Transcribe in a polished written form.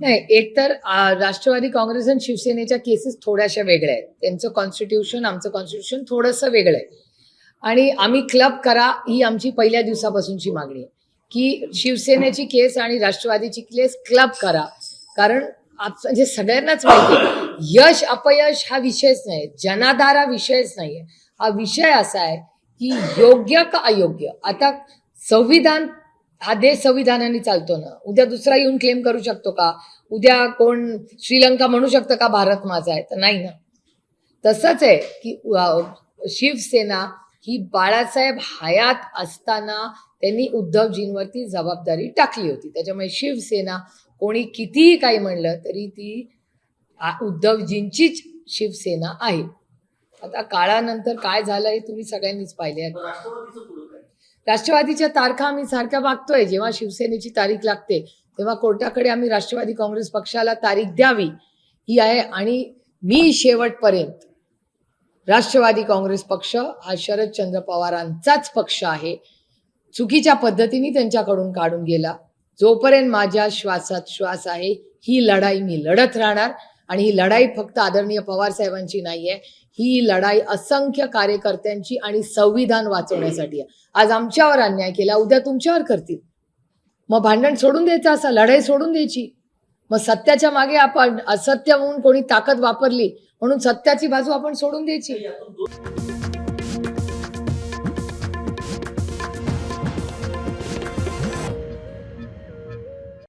नाही, एकतर राष्ट्रवादी काँग्रेस आणि शिवसेनेच्या केसेस थोड्याशा वेगळ्या आहेत. त्यांचं कॉन्स्टिट्यूशन, आमचं कॉन्स्टिट्यूशन थोडंसं वेगळं आहे. आणि आम्ही क्लब करा ही आमची पहिल्या दिवसापासूनची मागणी आहे की शिवसेनेची केस आणि राष्ट्रवादीची केस क्लब करा. कारण म्हणजे सगळ्यांनाच माहिती आहे, यश अपयश हा विषयच नाही, जनाधार हा विषयच नाहीये. हा विषय असा आहे की योग्य का अयोग्य. आता संविधान, हा देश संविधानाने चालतो ना. उद्या दुसरा येऊन क्लेम करू शकतो का? उद्या कोण श्रीलंका म्हणू शकतं का भारत माझा आहे? तर नाही ना. तसंच आहे की शिवसेना ही बाळासाहेब हयात असताना त्यांनी उद्धवजींवरती जबाबदारी टाकली होती. त्याच्यामुळे शिवसेना कोणी कितीही काही म्हणलं तरी ती उद्धवजींचीच शिवसेना आहे. आता काळानंतर काय झालं हे तुम्ही सगळ्यांनीच पाहिले. राष्ट्रवादीच्या तारखा आम्ही सारख्या मागतोय. जेव्हा शिवसेनेची तारीख लागते तेव्हा कोर्टाकडे आम्ही राष्ट्रवादी काँग्रेस पक्षाला तारीख द्यावी ही आहे. आणि मी शेवटपर्यंत राष्ट्रवादी काँग्रेस पक्ष हा शरदचंद्र पवारांचाच पक्ष आहे. चुकीच्या पद्धतीने त्यांच्याकडून काढून गेला. जोपर्यंत माझ्या श्वासात श्वास आहे ही लढाई मी लढत राहणार. आणि ही लढाई फक्त आदरणीय पवार साहेबांची नाहीये, ही लढाई असंख्य कार्यकर्त्यांची आणि संविधान वाचवण्यासाठी आहे. आज आमच्यावर अन्याय केला, उद्या तुमच्यावर करतील. मग भांडण सोडून द्यायचं, असं लढाई सोडून द्यायची. मग सत्याच्या मागे आपण असत्य म्हणून कोणी ताकद वापरली म्हणून सत्याची बाजू आपण सोडून द्यायची.